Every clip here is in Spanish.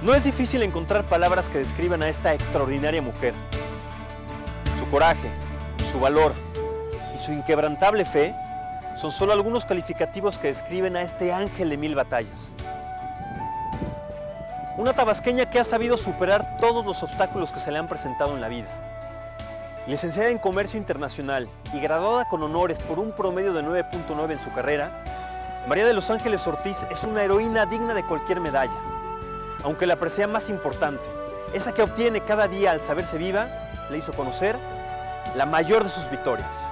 No es difícil encontrar palabras que describan a esta extraordinaria mujer. Su coraje, su valor y su inquebrantable fe son solo algunos calificativos que describen a este ángel de mil batallas. Una tabasqueña que ha sabido superar todos los obstáculos que se le han presentado en la vida. Licenciada en Comercio Internacional y graduada con honores por un promedio de 9.9 en su carrera, María de los Ángeles Ortiz es una heroína digna de cualquier medalla. Aunque la presea más importante, esa que obtiene cada día al saberse viva, le hizo conocer la mayor de sus victorias.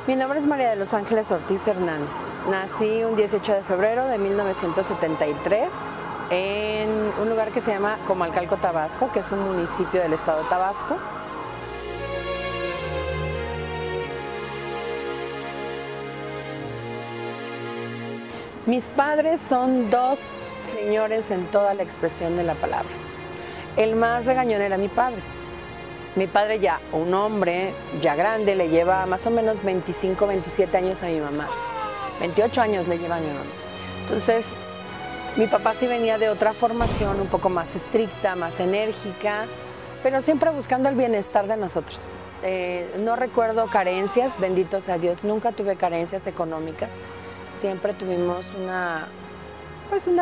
Mi nombre es María de los Ángeles Ortiz Hernández. Nací un 18 de febrero de 1973 en un lugar que se llama Comalcalco, Tabasco, que es un municipio del estado de Tabasco. Mis padres son dos señores en toda la expresión de la palabra. El más regañón era mi padre. Mi padre ya, un hombre ya grande, le lleva más o menos 25, 27 años a mi mamá. 28 años le lleva a mi mamá. Entonces, mi papá sí venía de otra formación, un poco más estricta, más enérgica, pero siempre buscando el bienestar de nosotros. No recuerdo carencias, bendito sea Dios, nunca tuve carencias económicas. Siempre tuvimos una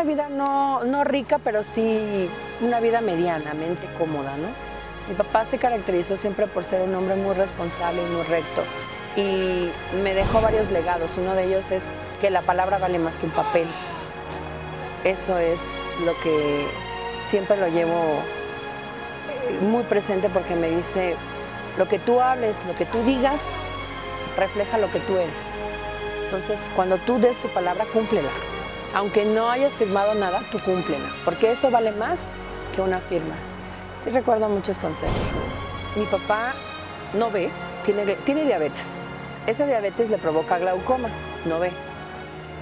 vida no rica, pero sí una vida medianamente cómoda, ¿no? Mi papá se caracterizó siempre por ser un hombre muy responsable y muy recto y me dejó varios legados. Uno de ellos es que la palabra vale más que un papel. Eso es lo que siempre lo llevo muy presente porque me dice, lo que tú hables, lo que tú digas, refleja lo que tú eres. Entonces, cuando tú des tu palabra, cúmplela. Aunque no hayas firmado nada, tú cúmplela, porque eso vale más que una firma. Sí recuerdo muchos consejos. Mi papá no ve, tiene diabetes. Esa diabetes le provoca glaucoma, no ve.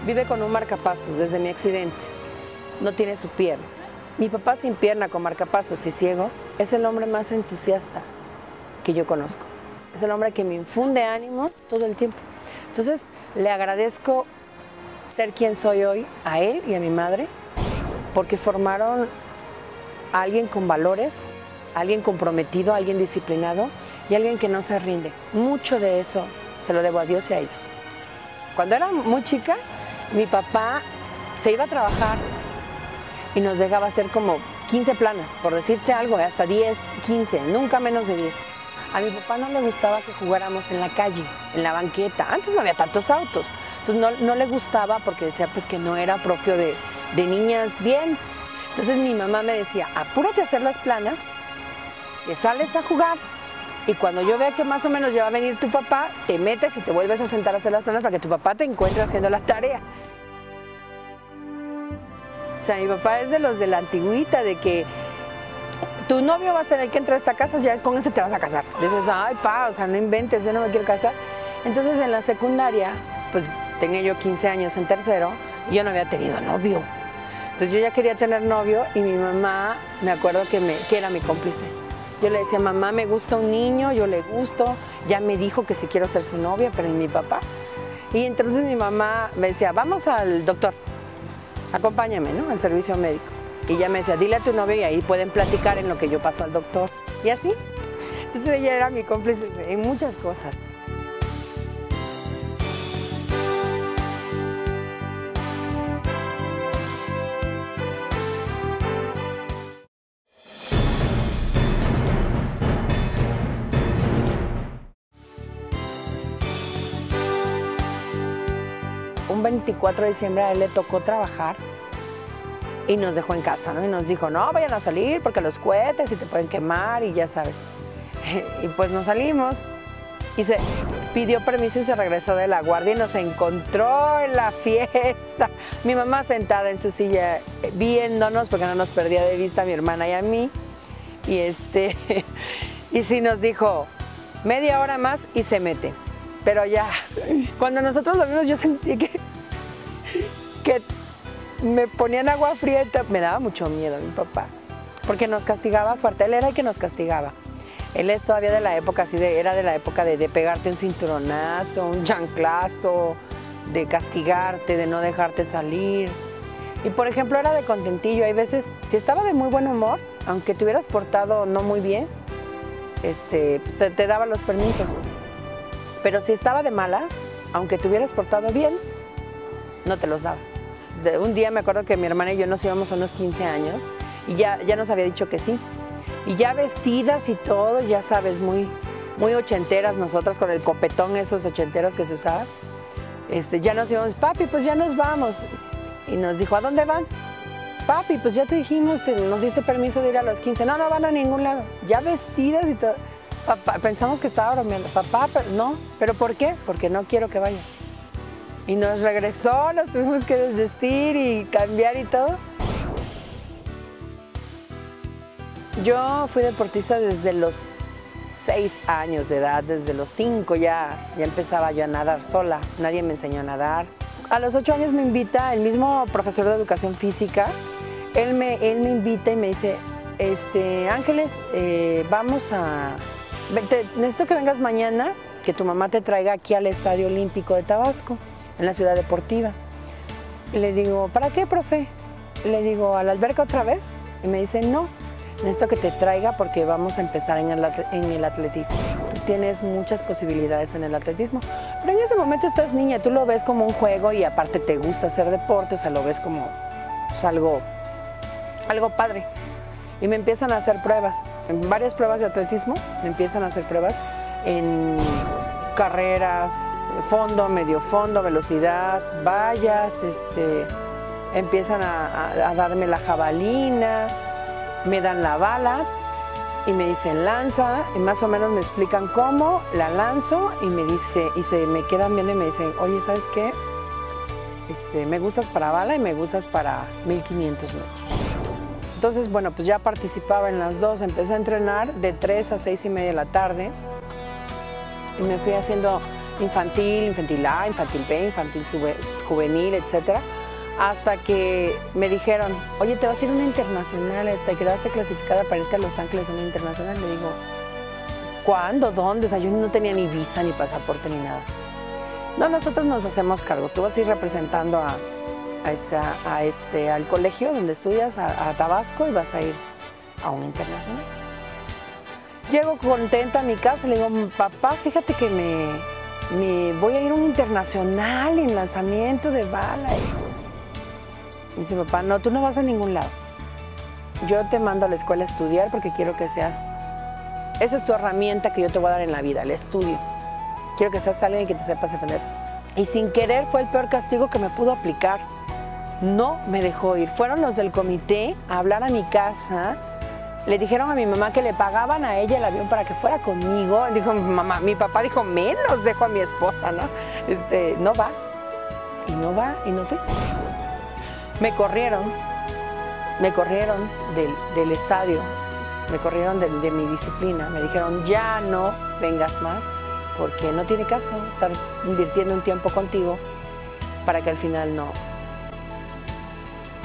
Vive con un marcapasos desde mi accidente. No tiene su pierna. Mi papá sin pierna, con marcapasos y ciego, es el hombre más entusiasta que yo conozco. Es el hombre que me infunde ánimo todo el tiempo. Entonces, le agradezco ser quien soy hoy a él y a mi madre, porque formaron a alguien con valores, a alguien comprometido, a alguien disciplinado y a alguien que no se rinde. Mucho de eso se lo debo a Dios y a ellos. Cuando era muy chica, mi papá se iba a trabajar y nos dejaba hacer como 15 planas, por decirte algo, hasta 10, 15, nunca menos de 10. A mi papá no le gustaba que jugáramos en la calle, en la banqueta. Antes no había tantos autos, entonces no le gustaba porque decía pues que no era propio de niñas bien. Entonces mi mamá me decía, apúrate a hacer las planas, que sales a jugar y cuando yo vea que más o menos ya va a venir tu papá, te metes y te vuelves a sentar a hacer las planas para que tu papá te encuentre haciendo la tarea. O sea, mi papá es de los de la antigüita, de que tu novio va a ser el que entra a esta casa, ya es con ese te vas a casar. Dices, ay, pa, o sea, no inventes, yo no me quiero casar. Entonces en la secundaria, pues tenía yo 15 años en tercero y yo no había tenido novio. Entonces yo ya quería tener novio y mi mamá, me acuerdo que era mi cómplice. Yo le decía, mamá, me gusta un niño, yo le gusto, ya me dijo que si quiero ser su novia, pero ¿y mi papá? Y entonces mi mamá me decía, vamos al doctor, acompáñame, ¿no?, al servicio médico. Y ella me decía, dile a tu novio y ahí pueden platicar en lo que yo paso al doctor. Y así. Entonces ella era mi cómplice en muchas cosas. Un 24 de diciembre a él le tocó trabajar y nos dejó en casa, ¿no? Y nos dijo, no, vayan a salir porque los cohetes y te pueden quemar y ya sabes. Y pues nos salimos y se pidió permiso y se regresó de la guardia y nos encontró en la fiesta. Mi mamá sentada en su silla viéndonos porque no nos perdía de vista a mi hermana y a mí. Y sí nos dijo, media hora más y se mete. pero ya, cuando nosotros lo vimos yo sentí que me ponían agua fría, me daba mucho miedo mi papá, porque nos castigaba fuerte, él era el que nos castigaba. Él es todavía de la época, era de la época de pegarte un cinturonazo, un chanclazo, de castigarte, de no dejarte salir. Y por ejemplo era de contentillo, hay veces, si estaba de muy buen humor, aunque te hubieras portado no muy bien, pues te daba los permisos. Pero si estaba de malas, aunque te hubieras portado bien, no te los daba. Un día me acuerdo que mi hermana y yo nos íbamos a unos 15 años y ya nos había dicho que sí. Y ya vestidas y todo, ya sabes, muy ochenteras nosotras con el copetón esos ochenteros que se usaban. Ya nos íbamos, papi, pues ya nos vamos. Y nos dijo, ¿a dónde van? Papi, pues ya te dijimos, nos diste permiso de ir a los 15. No, no van a ningún lado. Ya vestidas y todo. Papá, pensamos que estaba bromeando. Papá, pero no. ¿Pero por qué? Porque no quiero que vayan. Y nos regresó, nos tuvimos que desvestir y cambiar y todo. Yo fui deportista desde los 6 años de edad, desde los 5 ya empezaba yo a nadar sola, nadie me enseñó a nadar. A los 8 años me invita el mismo profesor de educación física, él me invita y me dice, Ángeles, necesito que vengas mañana, que tu mamá te traiga aquí al Estadio Olímpico de Tabasco, en la ciudad deportiva. Y le digo, ¿para qué, profe? Le digo, ¿a la alberca otra vez? Y me dice, no. Necesito que te traiga porque vamos a empezar en el atletismo. Tú tienes muchas posibilidades en el atletismo, pero en ese momento estás niña, tú lo ves como un juego y aparte te gusta hacer deporte, o sea, lo ves como pues, algo padre. Y me empiezan a hacer pruebas, en varias pruebas de atletismo, me empiezan a hacer pruebas en carreras, fondo, medio fondo, velocidad, vallas, empiezan a darme la jabalina, me dan la bala y me dicen lanza y más o menos me explican cómo la lanzo y me dice y se me quedan viendo y me dicen, oye, ¿sabes qué? Me gustas para bala y me gustas para 1500 metros. Entonces, bueno, pues ya participaba en las dos, empecé a entrenar de 3 a 6 y media de la tarde y me fui haciendo infantil A, infantil B, infantil juvenil, etcétera. Hasta que me dijeron, oye, te vas a ir a una internacional, quedaste clasificada para irte a Los Ángeles en una internacional. Le digo, ¿cuándo? ¿Dónde? O sea, yo no tenía ni visa, ni pasaporte, ni nada. No, nosotros nos hacemos cargo. Tú vas a ir representando al colegio donde estudias, a Tabasco, y vas a ir a una internacional. Llego contenta a mi casa y le digo, papá, fíjate que me voy a ir a un internacional en lanzamiento de bala. Y dice, papá, no, tú no vas a ningún lado. Yo te mando a la escuela a estudiar porque quiero que seas... Esa es tu herramienta que yo te voy a dar en la vida, el estudio. Quiero que seas alguien que te sepas defender. Y sin querer fue el peor castigo que me pudo aplicar. No me dejó ir. Fueron los del comité a hablar a mi casa. Le dijeron a mi mamá que le pagaban a ella el avión para que fuera conmigo. Dijo mamá, mi papá dijo, menos dejo a mi esposa, ¿no? No va. Y no va, y no fui. Me corrieron del estadio, me corrieron de mi disciplina, me dijeron ya no vengas más porque no tiene caso estar invirtiendo un tiempo contigo para que al final no.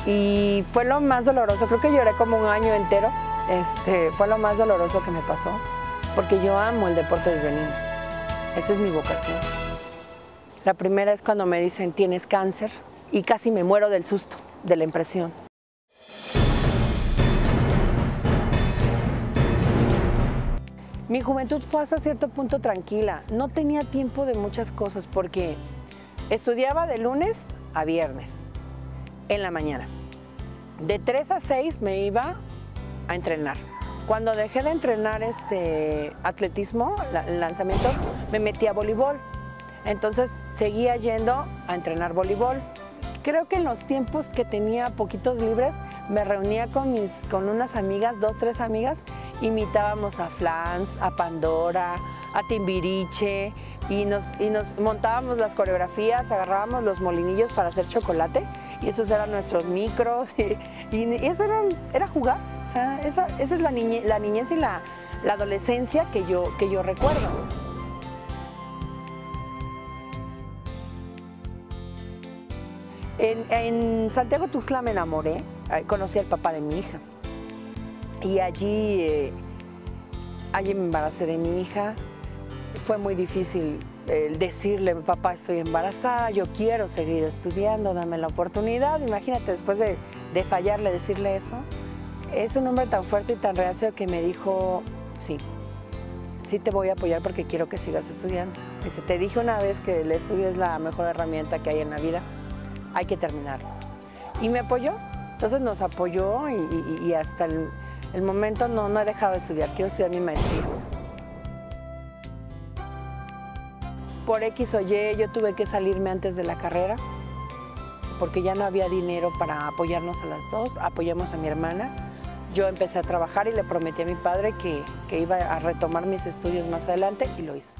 Y fue lo más doloroso, creo que lloré como un año entero, fue lo más doloroso que me pasó porque yo amo el deporte desde niña, esta es mi vocación. La primera es cuando me dicen tienes cáncer y casi me muero del susto, de la impresión. Mi juventud fue hasta cierto punto tranquila. No tenía tiempo de muchas cosas porque estudiaba de lunes a viernes en la mañana. De 3 a 6 me iba a entrenar. Cuando dejé de entrenar atletismo, el lanzamiento, me metí a voleibol. Entonces seguía yendo a entrenar voleibol. Creo que en los tiempos que tenía poquitos libres, me reunía con unas amigas, 2, 3 amigas, imitábamos a Flans, a Pandora, a Timbiriche, y nos montábamos las coreografías, agarrábamos los molinillos para hacer chocolate, y esos eran nuestros micros, y eso era jugar. O sea, esa es la niñez y la adolescencia que yo recuerdo. En Santiago Tuxtla me enamoré, conocí al papá de mi hija y allí me embaracé de mi hija. Fue muy difícil decirle, papá, estoy embarazada, yo quiero seguir estudiando, dame la oportunidad. Imagínate, después de fallarle, decirle eso. Es un hombre tan fuerte y tan reacio que me dijo, sí te voy a apoyar porque quiero que sigas estudiando. Dice, te dije una vez que el estudio es la mejor herramienta que hay en la vida, hay que terminarlo. Y me apoyó, entonces nos apoyó y hasta el momento no he dejado de estudiar, quiero estudiar mi maestría. Por X o Y yo tuve que salirme antes de la carrera porque ya no había dinero para apoyarnos a las dos, apoyamos a mi hermana. Yo empecé a trabajar y le prometí a mi padre que iba a retomar mis estudios más adelante y lo hizo.